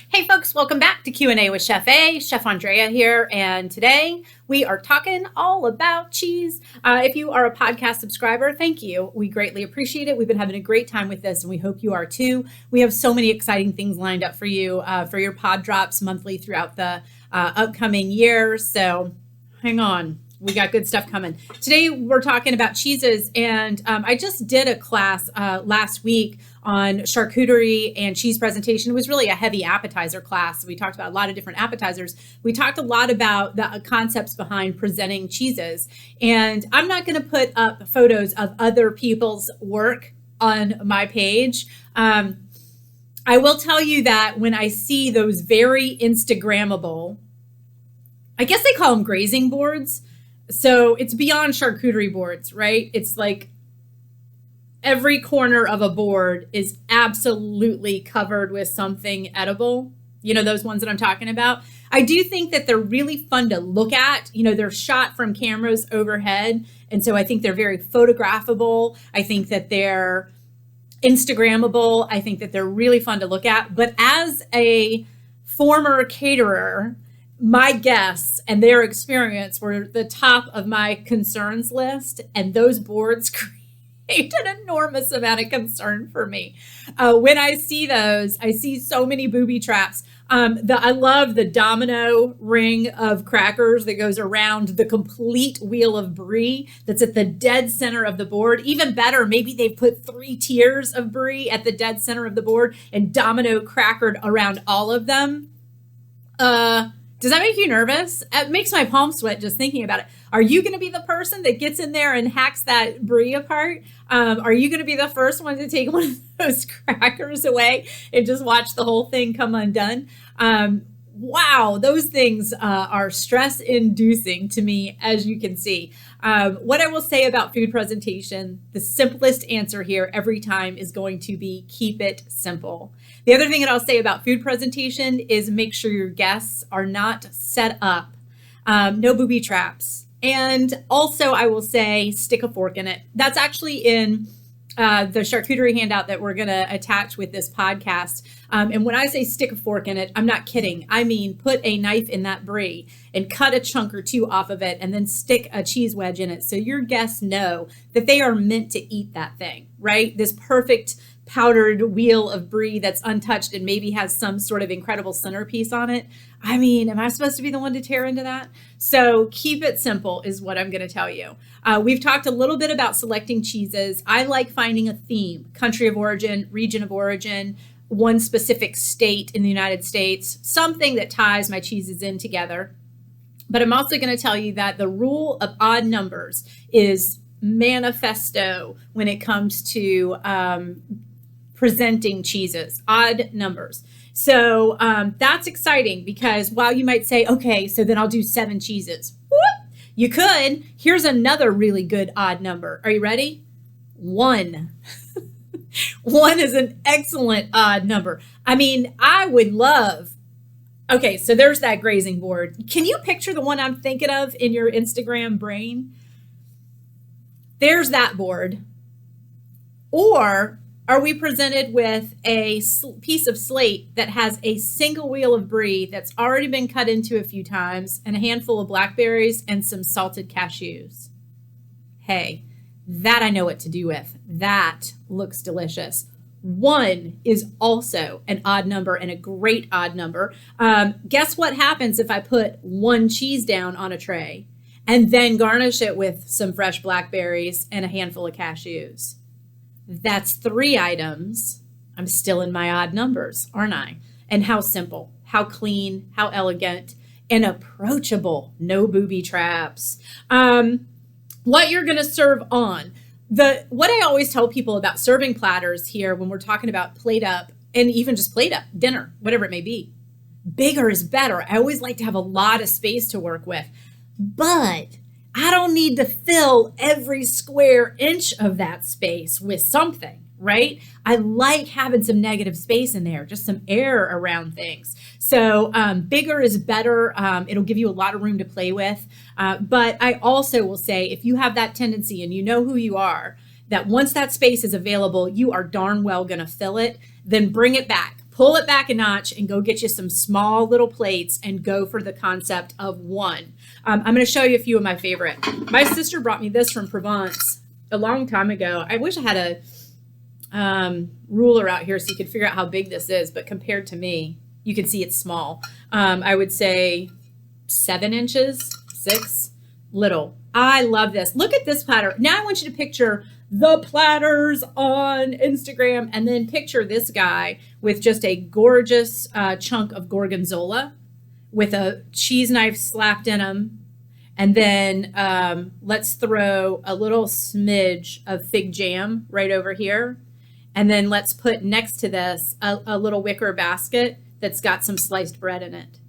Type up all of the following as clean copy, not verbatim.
Hey folks, welcome back to Q&A with Chef A. Chef Andrea here, and today we are talking all about cheese. If you are a podcast subscriber, thank you. We greatly appreciate it. We've been having a great time with this, and we hope you are too. We have so many exciting things lined up for you for your pod drops monthly throughout the upcoming year, so hang on. We got good stuff coming. Today, we're talking about cheeses, and I just did a class last week on charcuterie and cheese presentation. It was really a heavy appetizer class. We talked about a lot of different appetizers. We talked a lot about the concepts behind presenting cheeses, and I'm not going to put up photos of other people's work on my page. I will tell you that when I see those very Instagrammable, I guess they call them grazing boards. So it's beyond charcuterie boards, right? It's like every corner of a board is absolutely covered with something edible. You know, those ones that I'm talking about. I do think that they're really fun to look at. You know, they're shot from cameras overhead. And so I think they're very photographable. I think that they're Instagrammable. I think that they're really fun to look at. But as a former caterer, my guests and their experience were the top of my concerns list, and those boards create an enormous amount of concern for me. When I see those, I see so many booby traps. I love the domino ring of crackers that goes around the complete wheel of brie that's at the dead center of the board. Even better, maybe they've put 3 tiers of brie at the dead center of the board and domino crackered around all of them. Does that make you nervous? It makes my palms sweat just thinking about it. Are you going to be the person that gets in there and hacks that brie apart? Are you going to be the first one to take one of those crackers away and just watch the whole thing come undone? Wow, those things are stress-inducing to me, as you can see. What I will say about food presentation, the simplest answer here every time is going to be keep it simple. The other thing that I'll say about food presentation is make sure your guests are not set up. No booby traps. And also I will say stick a fork in it. That's actually in the charcuterie handout that we're going to attach with this podcast. And when I say stick a fork in it, I'm not kidding. I mean, put a knife in that brie and cut a chunk or 2 off of it and then stick a cheese wedge in it so your guests know that they are meant to eat that thing, right? This perfect powdered wheel of brie that's untouched and maybe has some sort of incredible centerpiece on it. I mean, am I supposed to be the one to tear into that? So keep it simple is what I'm going to tell you. We've talked a little bit about selecting cheeses. I like finding a theme, country of origin, region of origin, one specific state in the United States, something that ties my cheeses in together. But I'm also going to tell you that the rule of odd numbers is manifesto when it comes to presenting cheeses, odd numbers. So that's exciting because while you might say, okay, so then I'll do 7 cheeses. Whoop, you could. Here's another really good odd number. Are you ready? 1. 1 is an excellent odd number. I mean, I would love, okay, so there's that grazing board. Can you picture the one I'm thinking of in your Instagram brain? There's that board. Or are we presented with a piece of slate that has a single wheel of brie that's already been cut into a few times and a handful of blackberries and some salted cashews? Hey, that I know what to do with. That looks delicious. 1 is also an odd number and a great odd number. Guess what happens if I put 1 cheese down on a tray and then garnish it with some fresh blackberries and a handful of cashews? That's 3 items. I'm still in my odd numbers, aren't I? And how simple, how clean, how elegant, and approachable. No booby traps. What you're going to serve on. What I always tell people about serving platters here when we're talking about plate up and even just plate up, dinner, whatever it may be, bigger is better. I always like to have a lot of space to work with, but I don't need to fill every square inch of that space with something, right? I like having some negative space in there, just some air around things. So bigger is better. It'll give you a lot of room to play with. But I also will say, if you have that tendency and you know who you are, that once that space is available, you are darn well going to fill it, then bring it back. pull it back a notch and go get you some small little plates and go for the concept of one. I'm going to show you a few of my favorite. My sister brought me this from Provence a long time ago. I wish I had a ruler out here so you could figure out how big this is, but compared to me, you can see it's small. I would say 7 inches, 6, little. I love this. Look at this platter. Now I want you to picture the platters on Instagram and then picture this guy with just a gorgeous chunk of gorgonzola with a cheese knife slapped in them. And then let's throw a little smidge of fig jam right over here. And then let's put next to this a little wicker basket that's got some sliced bread in it.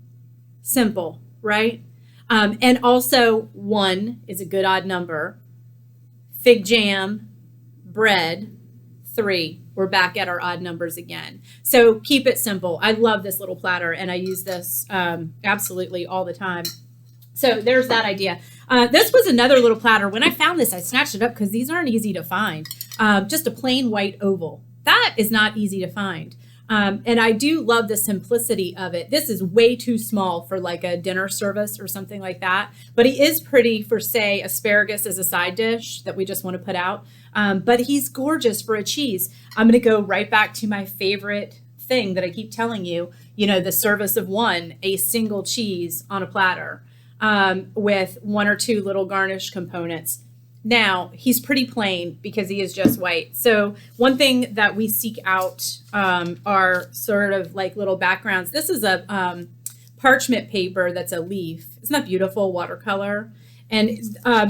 Simple, right? And also 1 is a good odd number. Fig jam, bread, 3. We're back at our odd numbers again. So keep it simple. I love this little platter and I use this absolutely all the time. So there's that idea. This was another little platter. When I found this, I snatched it up because these aren't easy to find. Just a plain white oval. That is not easy to find. And I do love the simplicity of it. This is way too small for like a dinner service or something like that. But he is pretty for, say, asparagus as a side dish that we just want to put out. But he's gorgeous for a cheese. I'm going to go right back to my favorite thing that I keep telling you, the service of one, a single cheese on a platter. With 1 or 2 little garnish components. Now, he's pretty plain because he is just white. So one thing that we seek out are sort of like little backgrounds. This is a parchment paper that's a leaf. Isn't that beautiful? Watercolor. And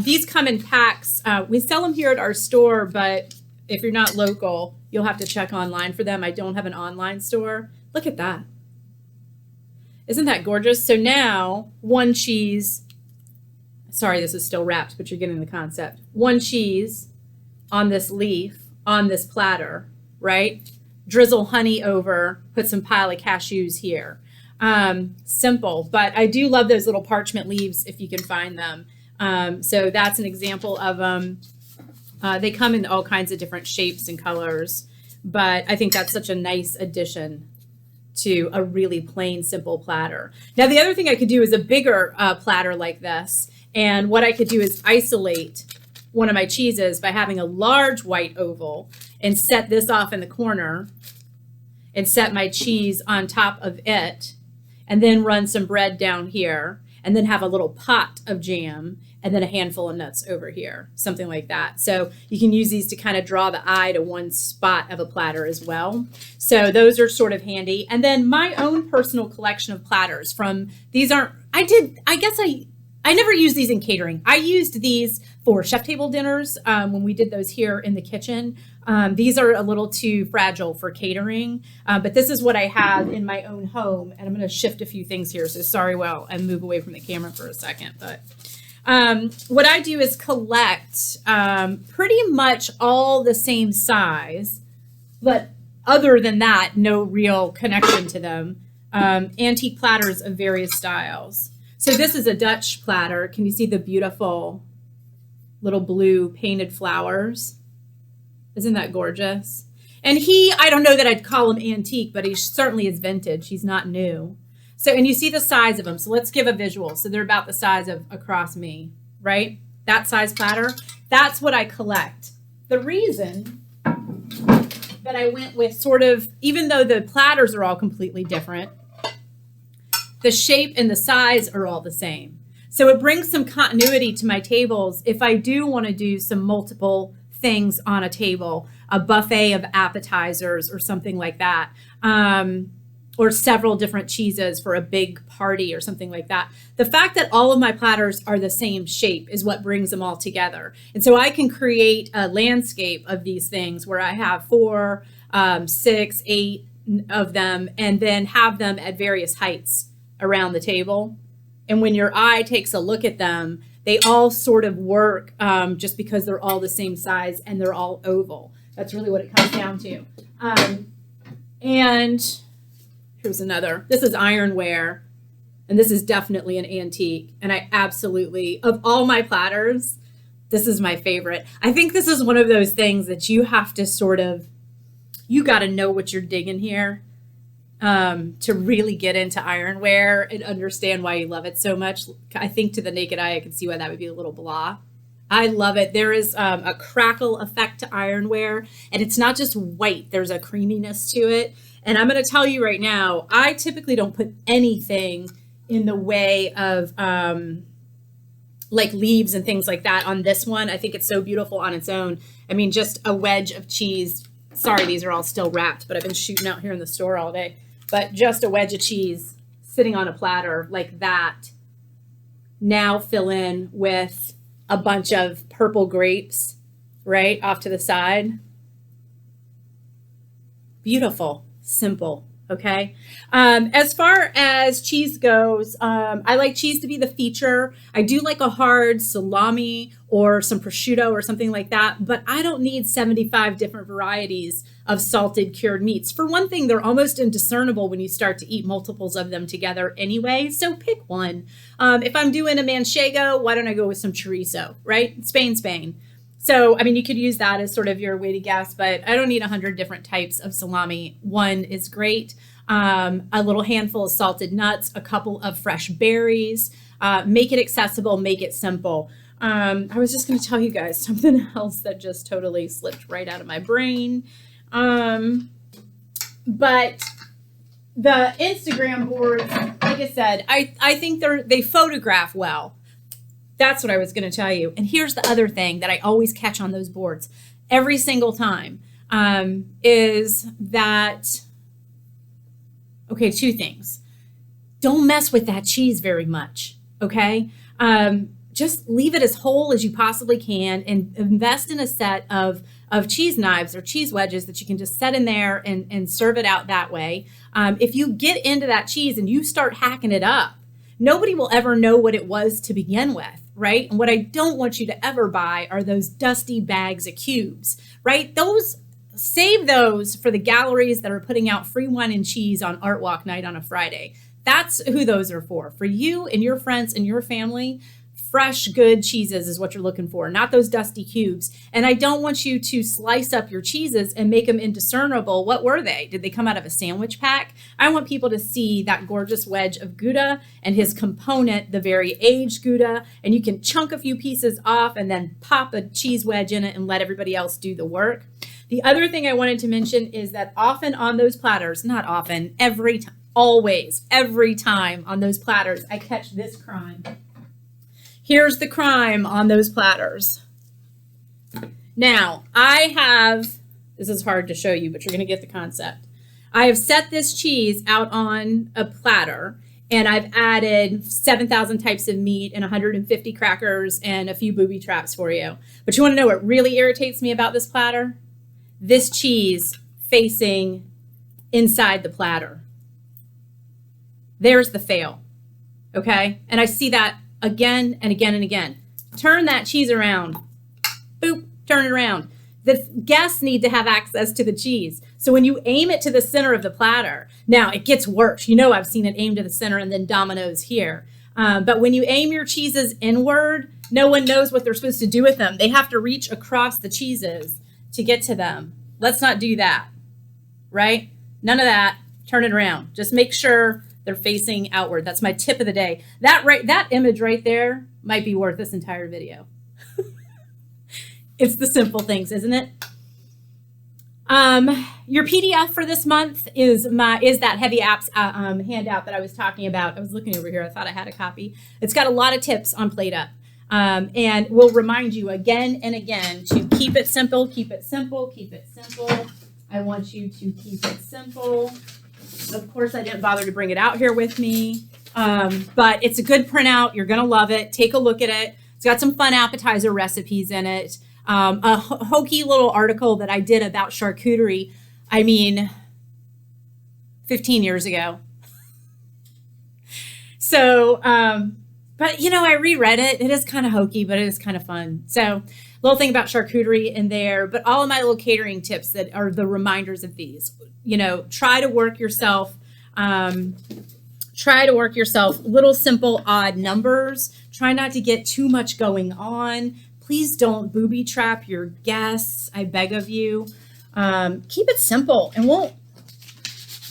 these come in packs. We sell them here at our store, but if you're not local, you'll have to check online for them. I don't have an online store. Look at that. Isn't that gorgeous? So now 1 cheese, sorry, this is still wrapped, but you're getting the concept. 1 cheese on this leaf, on this platter, right? Drizzle honey over, put some pile of cashews here. Simple, but I do love those little parchment leaves if you can find them. So that's an example of them. They come in all kinds of different shapes and colors, but I think that's such a nice addition to a really plain, simple platter. Now, the other thing I could do is a bigger platter like this. And what I could do is isolate one of my cheeses by having a large white oval and set this off in the corner and set my cheese on top of it and then run some bread down here and then have a little pot of jam and then a handful of nuts over here, something like that. So you can use these to kind of draw the eye to one spot of a platter as well. So those are sort of handy. And then my own personal collection of platters from, these aren't, I never used these in catering. I used these for chef table dinners when we did those here in the kitchen. These are a little too fragile for catering, but this is what I have in my own home. And I'm going to shift a few things here. So sorry while I move away from the camera for a second. But what I do is collect pretty much all the same size, but other than that, no real connection to them. Antique platters of various styles. So this is a Dutch platter. Can you see the beautiful little blue painted flowers? Isn't that gorgeous? And I don't know that I'd call him antique, but he certainly is vintage. He's not new. So, and you see the size of them. So let's give a visual. So they're about the size of across me, right? That size platter. That's what I collect. The reason that I went with sort of, even though the platters are all completely different, the shape and the size are all the same. So it brings some continuity to my tables if I do want to do some multiple things on a table, a buffet of appetizers or something like that, or several different cheeses for a big party or something like that. The fact that all of my platters are the same shape is what brings them all together. And so I can create a landscape of these things where I have 4, 6, 8 of them and then have them at various heights around the table. And when your eye takes a look at them, they all sort of work just because they're all the same size and they're all oval. That's really what it comes down to. And here's another. This is Ironware, and this is definitely an antique. And I absolutely, of all my platters, this is my favorite. I think this is one of those things that you have to sort of, you got to know what you're digging here to really get into ironware and understand why you love it so much. I think to the naked eye, I can see why that would be a little blah. I love it. There is a crackle effect to ironware, and it's not just white. There's a creaminess to it. And I'm going to tell you right now, I typically don't put anything in the way of like leaves and things like that on this one. I think it's so beautiful on its own. I mean, just a wedge of cheese. Sorry, these are all still wrapped, but I've been shooting out here in the store all day. But just a wedge of cheese sitting on a platter like that. Now fill in with a bunch of purple grapes, right, off to the side. Beautiful, simple, okay? As far as cheese goes, I like cheese to be the feature. I do like a hard salami or some prosciutto or something like that, but I don't need 75 different varieties of salted cured meats. For one thing, they're almost indiscernible when you start to eat multiples of them together anyway, so pick one. If I'm doing a manchego, why don't I go with some chorizo, right? Spain. So, I mean, you could use that as sort of your way to guess, but I don't need 100 different types of salami. One is great. A little handful of salted nuts, a couple of fresh berries. Make it accessible, make it simple. I was just going to tell you guys something else that just totally slipped right out of my brain. But the Instagram boards, like I said, I think they photograph well. That's what I was going to tell you. And here's the other thing that I always catch on those boards every single time, is that, okay, two things. Don't mess with that cheese very much, okay? Just leave it as whole as you possibly can and invest in a set of cheese knives or cheese wedges that you can just set in there and serve it out that way. If you get into that cheese and you start hacking it up, nobody will ever know what it was to begin with, right? And what I don't want you to ever buy are those dusty bags of cubes, right? Save those for the galleries that are putting out free wine and cheese on Art Walk night on a Friday. That's who those are for. For you and your friends and your family, fresh, good cheeses is what you're looking for, not those dusty cubes. And I don't want you to slice up your cheeses and make them indiscernible. What were they? Did they come out of a sandwich pack? I want people to see that gorgeous wedge of Gouda and his component, the very aged Gouda, and you can chunk a few pieces off and then pop a cheese wedge in it and let everybody else do the work. The other thing I wanted to mention is that often on those platters, not often, every time, always, every time on those platters, I catch this crime. Here's the crime on those platters. Now, this is hard to show you, but you're going to get the concept. I have set this cheese out on a platter, and I've added 7,000 types of meat and 150 crackers and a few booby traps for you. But you want to know what really irritates me about this platter? This cheese facing inside the platter. There's the fail, okay? And I see that again and again and again. Turn that cheese around. Boop, turn it around. The guests need to have access to the cheese. So when you aim it to the center of the platter, now it gets worse. You know, I've seen it aim to the center and then dominoes here. But when you aim your cheeses inward, no one knows what they're supposed to do with them. They have to reach across the cheeses to get to them. Let's not do that, right? None of that. Turn it around. Just make sure they're facing outward. That's my tip of the day. That image right there might be worth this entire video. It's the simple things, isn't it? Your PDF for this month is that Heavy Apps handout that I was talking about. I was looking over here. I thought I had a copy. It's got a lot of tips on Plate Up. And we'll remind you again and again to keep it simple, keep it simple, keep it simple. I want you to keep it simple. Of course, I didn't bother to bring it out here with me, but it's a good printout. You're going to love it. Take a look at it. It's got some fun appetizer recipes in it. A hokey little article that I did about charcuterie, 15 years ago. So, but, I reread it. It is kind of hokey, but it is kind of fun. So, little thing about charcuterie in there, but all of my little catering tips that are the reminders of these. Try to work yourself little simple odd numbers. Try not to get too much going on. Please don't booby trap your guests. I beg of you. Keep it simple, and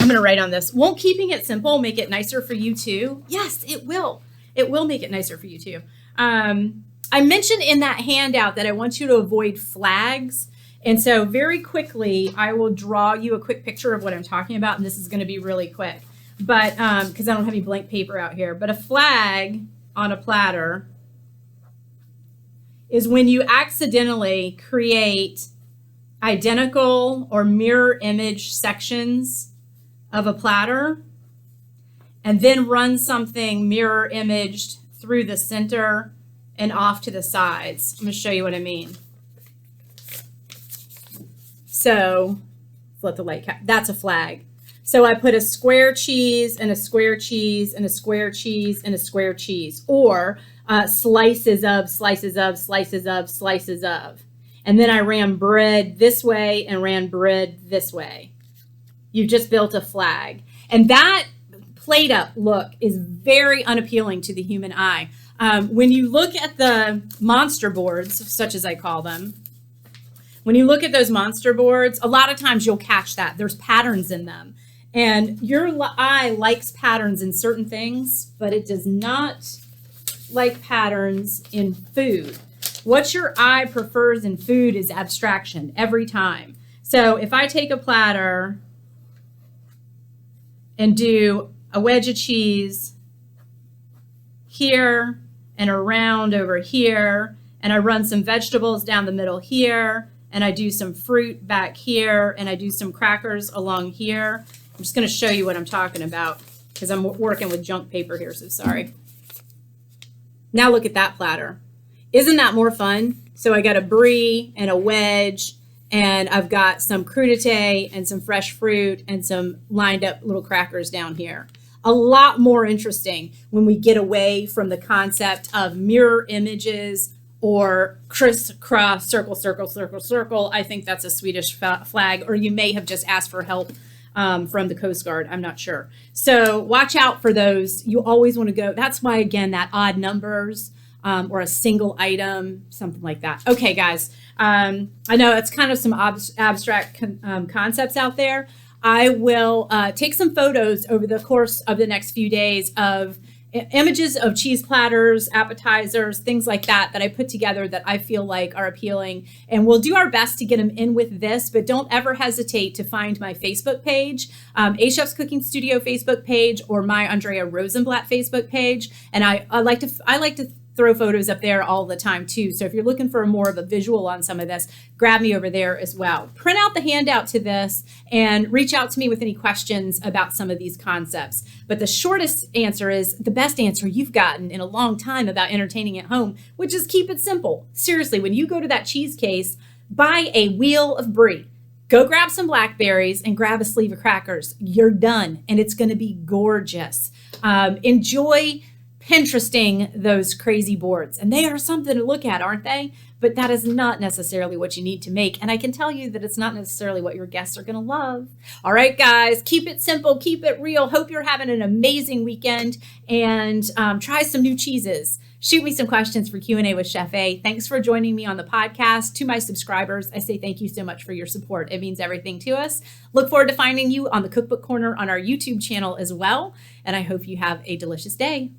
I'm going to write on this. Won't keeping it simple make it nicer for you too? Yes, it will. It will make it nicer for you too. I mentioned in that handout that I want you to avoid flags. And so very quickly, I will draw you a quick picture of what I'm talking about. And this is going to be really quick, but because I don't have any blank paper out here. But a flag on a platter is when you accidentally create identical or mirror image sections of a platter and then run something mirror imaged through the center and off to the sides. I'm going to show you what I mean. So let the light that's a flag. So I put a square cheese and a square cheese and a square cheese and a square cheese, or slices of, slices of, slices of, slices of. And then I ran bread this way and ran bread this way. You just built a flag. And that plate up look is very unappealing to the human eye. When you look at the monster boards, such as I call them, when you look at those monster boards, a lot of times you'll catch that. There's patterns in them. And your eye likes patterns in certain things, but it does not like patterns in food. What your eye prefers in food is abstraction every time. So if I take a platter and do a wedge of cheese here and around over here, and I run some vegetables down the middle here, and I do some fruit back here, and I do some crackers along here. I'm just going to show you what I'm talking about because I'm working with junk paper here, so sorry. Now look at that platter. Isn't that more fun? So I got a brie and a wedge, and I've got some crudité and some fresh fruit and some lined up little crackers down here. A lot more interesting when we get away from the concept of mirror images or crisscross, circle, circle, circle, circle. I think that's a Swedish flag, or you may have just asked for help from the Coast Guard. I'm not sure. So watch out for those. You always want to go. That's why, again, that odd numbers or a single item, something like that. Okay, guys. I know it's kind of some abstract concepts out there. I will take some photos over the course of the next few days of images of cheese platters, appetizers, things like that I put together that I feel like are appealing. And we'll do our best to get them in with this, but don't ever hesitate to find my Facebook page, A Chef's Cooking Studio Facebook page, or my Andrea Rosenblatt Facebook page. And I like to throw photos up there all the time too. So if you're looking for more of a visual on some of this, grab me over there as well. Print out the handout to this and reach out to me with any questions about some of these concepts. But the shortest answer is the best answer you've gotten in a long time about entertaining at home, which is keep it simple. Seriously, when you go to that cheese case, buy a wheel of brie. Go grab some blackberries and grab a sleeve of crackers. You're done, and it's going to be gorgeous. Enjoy Pinteresting those crazy boards. And they are something to look at, aren't they? But that is not necessarily what you need to make. And I can tell you that it's not necessarily what your guests are going to love. All right, guys, keep it simple, keep it real. Hope you're having an amazing weekend, and try some new cheeses. Shoot me some questions for Q&A with Chef A. Thanks for joining me on the podcast. To my subscribers, I say thank you so much for your support. It means everything to us. Look forward to finding you on the Cookbook Corner on our YouTube channel as well. And I hope you have a delicious day.